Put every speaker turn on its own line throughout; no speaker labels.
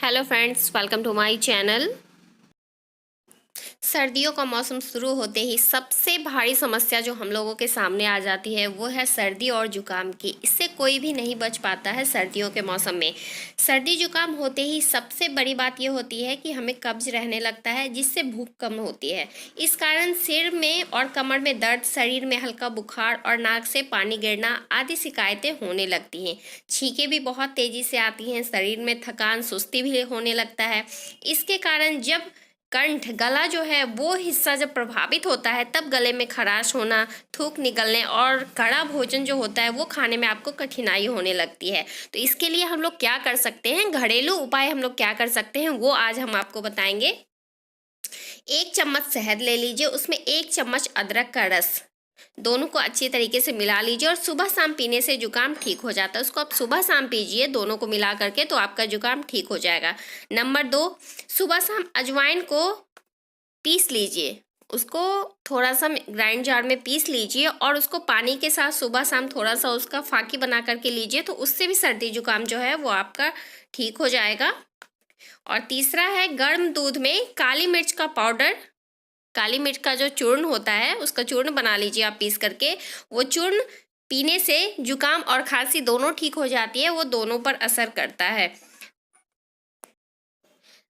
Hello friends, welcome to my channel. सर्दियों का मौसम शुरू होते ही सबसे भारी समस्या जो हम लोगों के सामने आ जाती है वो है सर्दी और जुकाम की। इससे कोई भी नहीं बच पाता है सर्दियों के मौसम में। सर्दी जुकाम होते ही सबसे बड़ी बात ये होती है कि हमें कब्ज रहने लगता है, जिससे भूख कम होती है। इस कारण सिर में और कमर में दर्द, शरीर में हल्का बुखार और नाक से पानी गिरना आदि शिकायतें होने लगती हैं। छींकें भी बहुत तेज़ी से आती हैं, शरीर में थकान, सुस्ती भी होने लगता है। इसके कारण जब कंठ, गला जो है वो हिस्सा जब प्रभावित होता है तब गले में खराश होना, थूक निकलने और कड़ा भोजन जो होता है वो खाने में आपको कठिनाई होने लगती है। तो इसके लिए हम लोग क्या कर सकते हैं, घरेलू उपाय हम लोग क्या कर सकते हैं वो आज हम आपको बताएंगे। 1 चम्मच शहद ले लीजिए, उसमें 1 चम्मच अदरक का रस, दोनों को अच्छी तरीके से मिला लीजिए और सुबह शाम पीने से जुकाम ठीक हो जाता है। उसको आप सुबह शाम पीजिए दोनों को मिला करके, तो आपका जुकाम ठीक हो जाएगा। नंबर 2, सुबह शाम अजवाइन को पीस लीजिए, उसको थोड़ा सा ग्राइंड जार में पीस लीजिए और उसको पानी के साथ सुबह शाम थोड़ा सा उसका फाकी बना करके लीजिए, तो उससे भी सर्दी जुकाम जो है वो आपका ठीक हो जाएगा। और तीसरा है, गर्म दूध में काली मिर्च का पाउडर, काली मिर्च का जो चूर्ण होता है उसका चूर्ण बना लीजिए आप पीस करके। वो चूर्ण पीने से जुकाम और खांसी दोनों ठीक हो जाती है, वो दोनों पर असर करता है।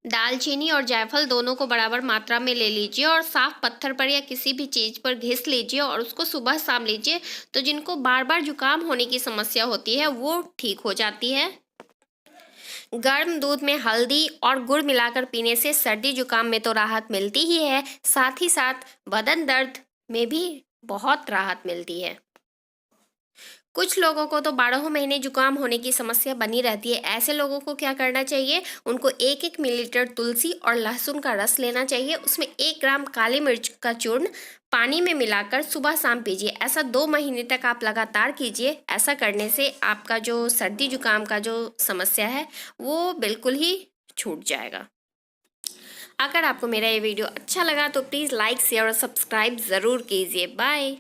दालचीनी और जायफल दोनों को बराबर मात्रा में ले लीजिए और साफ पत्थर पर या किसी भी चीज़ पर घिस लीजिए और उसको सुबह शाम लीजिए, तो जिनको बार बार जुकाम होने की समस्या होती है वो ठीक हो जाती है। गर्म दूध में हल्दी और गुड़ मिलाकर पीने से सर्दी जुकाम में तो राहत मिलती ही है, साथ ही साथ बदन दर्द में भी बहुत राहत मिलती है। कुछ लोगों को तो 12 महीने जुकाम होने की समस्या बनी रहती है। ऐसे लोगों को क्या करना चाहिए, उनको 1-1 मिलीलीटर तुलसी और लहसुन का रस लेना चाहिए, उसमें 1 ग्राम काली मिर्च का चूर्ण पानी में मिलाकर सुबह शाम पीजिए। ऐसा 2 महीने तक आप लगातार कीजिए। ऐसा करने से आपका जो सर्दी जुकाम का जो समस्या है वो बिल्कुल ही छूट जाएगा। अगर आपको मेरा ये वीडियो अच्छा लगा तो प्लीज़ लाइक, शेयर और सब्सक्राइब ज़रूर कीजिए। बाय।